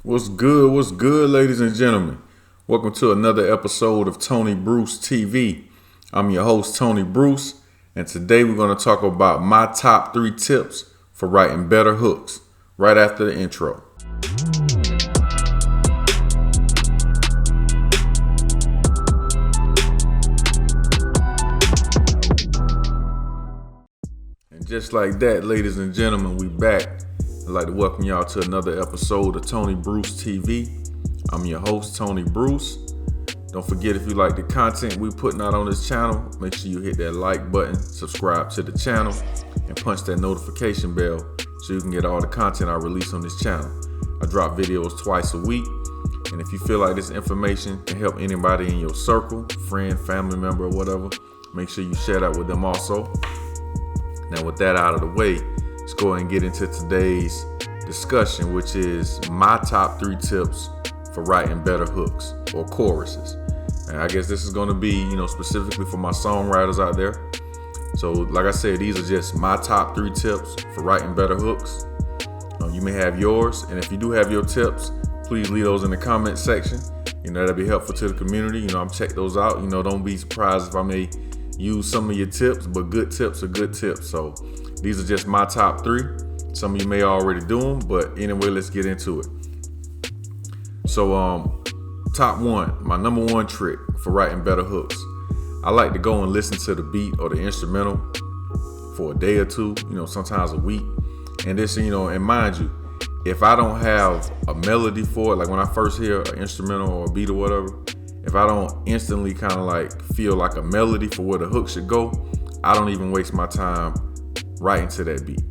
What's good? What's good, ladies and gentlemen? Welcome to another episode of Tony Bruce TV. I'm your host, Tony Bruce, and today we're going to talk about my top 3 tips for writing better hooks right after the intro. And just like that, ladies and gentlemen, we back. I'd like to welcome y'all to another episode of Tony Bruce TV. I'm your host, Tony Bruce. Don't forget, if you like the content we're putting out on this channel, make sure you hit that like button, subscribe to the channel, and punch that notification bell so you can get all the content I release on this channel. I drop videos twice a week, and if you feel like this information can help anybody in your circle, friend, family member, or whatever, make sure you share that with them also. Now, with that out of the way, let's go ahead and get into today's discussion, which is my top 3 tips for writing better hooks or choruses. And I guess this is going to be, specifically for my songwriters out there. So like I said, these are just my top 3 tips for writing better hooks. You may have yours, and if you do have your tips, please leave those in the comment section. That'll be helpful to the community. I'm check those out. Don't be surprised if I may use some of your tips, but good tips are good tips. So these are just my top 3. Some of you may already do them, but anyway, let's get into it. So, top 1, my number 1 trick for writing better hooks. I like to go and listen to the beat or the instrumental for a day or two, sometimes a week. And this, and mind you, if I don't have a melody for it, like when I first hear an instrumental or a beat or whatever, if I don't instantly kind of like feel like a melody for where the hook should go, I don't even waste my time writing to that beat.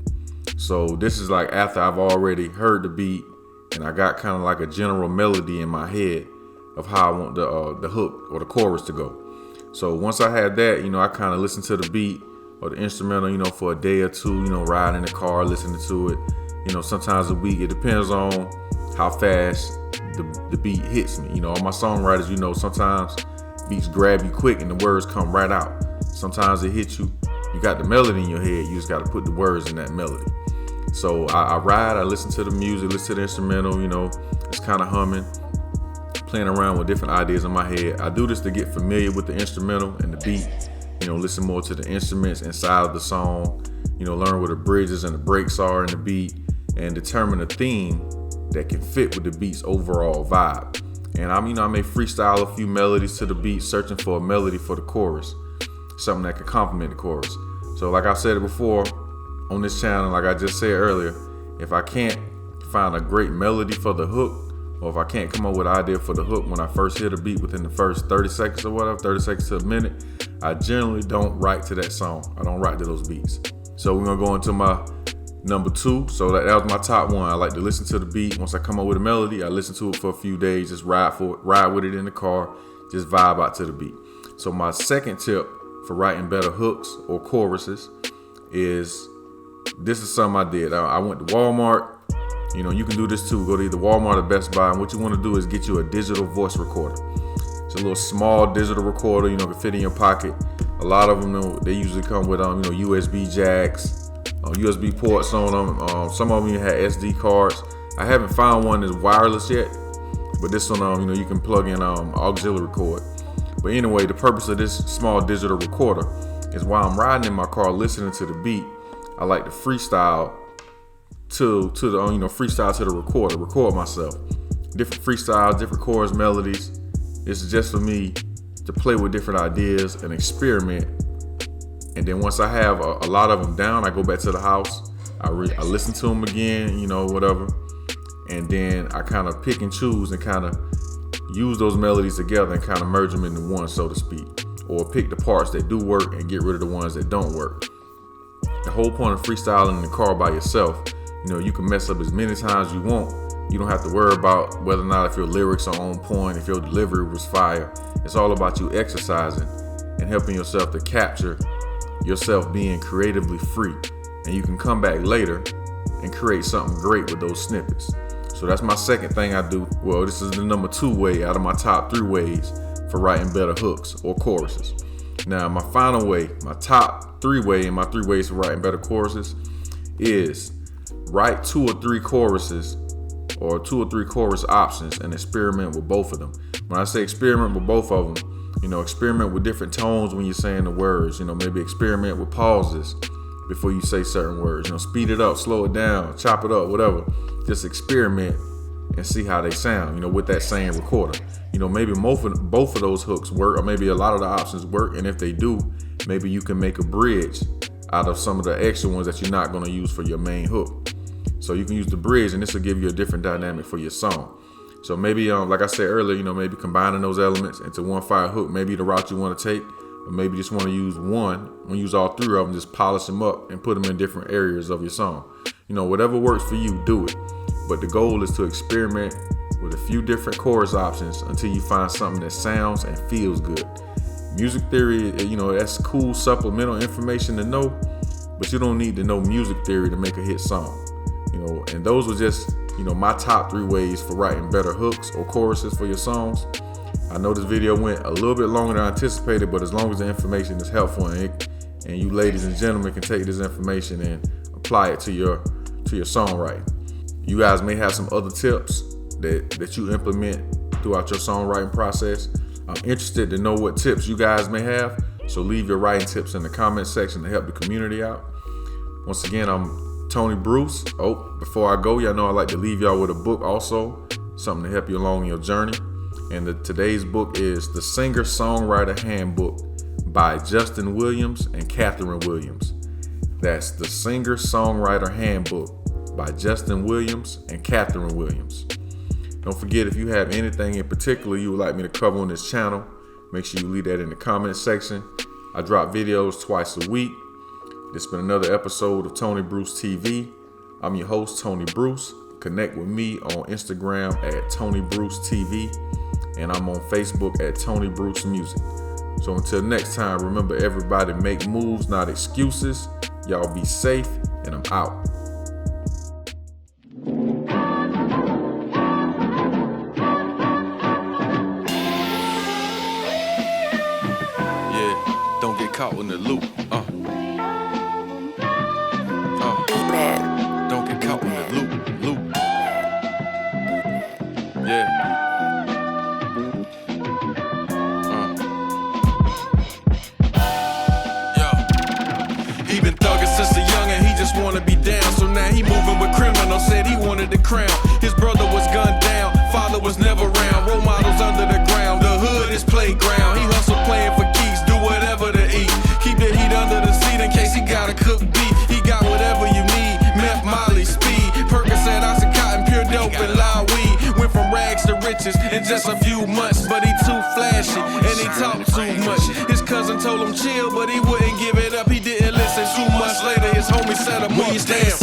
So this is like after I've already heard the beat and I got kind of like a general melody in my head of how I want the hook or the chorus to go. So once I had that, I kind of listen to the beat or the instrumental, for a day or two, riding in the car, listening to it, sometimes a week. It depends on how fast the beat hits me. All my songwriters, sometimes beats grab you quick and the words come right out. Sometimes it hits you. You got the melody in your head. You just got to put the words in that melody. So I ride, I listen to the music, listen to the instrumental, it's kind of humming, playing around with different ideas in my head. I do this to get familiar with the instrumental and the beat, listen more to the instruments inside of the song, learn where the bridges and the breaks are in the beat, and determine a theme that can fit with the beat's overall vibe. And I may freestyle a few melodies to the beat, searching for a melody for the chorus, something that could complement the chorus. So like I said it before, on this channel, like I just said earlier, if I can't find a great melody for the hook, or if I can't come up with an idea for the hook when I first hear the beat within the first 30 seconds or whatever, 30 seconds to a minute, I generally don't write to that song. I don't write to those beats. So we're gonna go into my number 2. So that was my top 1. I like to listen to the beat. Once I come up with a melody, I listen to it for a few days, just ride with it in the car, just vibe out to the beat. So my second tip for writing better hooks or choruses is, this is something I did. I went to Walmart. You can do this too. Go to either Walmart or Best Buy. And what you want to do is get you a digital voice recorder. It's a little small digital recorder, can fit in your pocket. A lot of them, they usually come with, USB jacks, USB ports on them. Some of them even have SD cards. I haven't found one that's wireless yet, but this one, you can plug in auxiliary cord. But anyway, the purpose of this small digital recorder is while I'm riding in my car listening to the beat, I like to freestyle to the recorder, record myself. Different freestyles, different chords, melodies. It's just for me to play with different ideas and experiment. And then once I have a lot of them down, I go back to the house. I listen to them again, whatever. And then I kind of pick and choose and kind of use those melodies together and kind of merge them into one, so to speak. Or pick the parts that do work and get rid of the ones that don't work. The whole point of freestyling in the car by yourself, you can mess up as many times as you want. You don't have to worry about whether or not if your lyrics are on point, if your delivery was fire. It's all about you exercising and helping yourself to capture yourself being creatively free. And you can come back later and create something great with those snippets. So that's my second thing I do. Well, this is the number 2 way out of my top 3 ways for writing better hooks or choruses. Now, my final way, my top 3 way and my 3 ways for writing better choruses is write 2 or 3 choruses or 2 or 3 chorus options and experiment with both of them. When I say experiment with both of them, experiment with different tones when you're saying the words. Maybe experiment with pauses before you say certain words. Speed it up, slow it down, chop it up, whatever. Just experiment and see how they sound, with that same recorder. Maybe both of those hooks work, or maybe a lot of the options work. And if they do, maybe you can make a bridge out of some of the extra ones that you're not going to use for your main hook. So you can use the bridge, and this will give you a different dynamic for your song. So maybe, like I said earlier, maybe combining those elements into one fire hook, maybe the route you want to take, or maybe just want to use one, use all 3 of them, just polish them up and put them in different areas of your song. Whatever works for you, do it. But the goal is to experiment with a few different chorus options until you find something that sounds and feels good. Music theory, that's cool supplemental information to know, but you don't need to know music theory to make a hit song. And those were just, my top 3 ways for writing better hooks or choruses for your songs. I know this video went a little bit longer than I anticipated, but as long as the information is helpful and you ladies and gentlemen can take this information and apply it to your songwriting. You guys may have some other tips that you implement throughout your songwriting process. I'm interested to know what tips you guys may have, so leave your writing tips in the comment section to help the community out. Once again, I'm Tony Bruce. Before I go, y'all know I like to leave y'all with a book also, something to help you along your journey. And today's book is The Singer-Songwriter Handbook by Justin Williams and Catherine Williams. That's The Singer-Songwriter Handbook by Justin Williams and Catherine Williams. Don't forget, if you have anything in particular you would like me to cover on this channel, make sure you leave that in the comment section. I drop videos twice a week. This has been another episode of Tony Bruce TV. I'm your host, Tony Bruce. Connect with me on Instagram at Tony Bruce TV, and I'm on Facebook at Tony Bruce Music. So until next time, remember, everybody make moves, not excuses. Y'all be safe, and I'm out. Don't get caught in the loop. Don't get caught in the loop. Yeah. He been thugging since a youngin', he just wanna be down. So now he moving with criminals, said he wanted the crown. His brother was gunned down, father was never around. Role models under the ground, the hood is playground. He hustle playing for keys, do whatever to eat. Keep the heat under the seat in case he gotta cook beef. He got whatever you need, meth, molly, speed, Percocet, Oxycontin, pure dope, and loud weed. Went from rags to riches in just a few months, but he too flashy and he talk too much. His cousin told him chill, but he wouldn't give it up. He didn't listen. 2 months later, his homie set him up. Damn.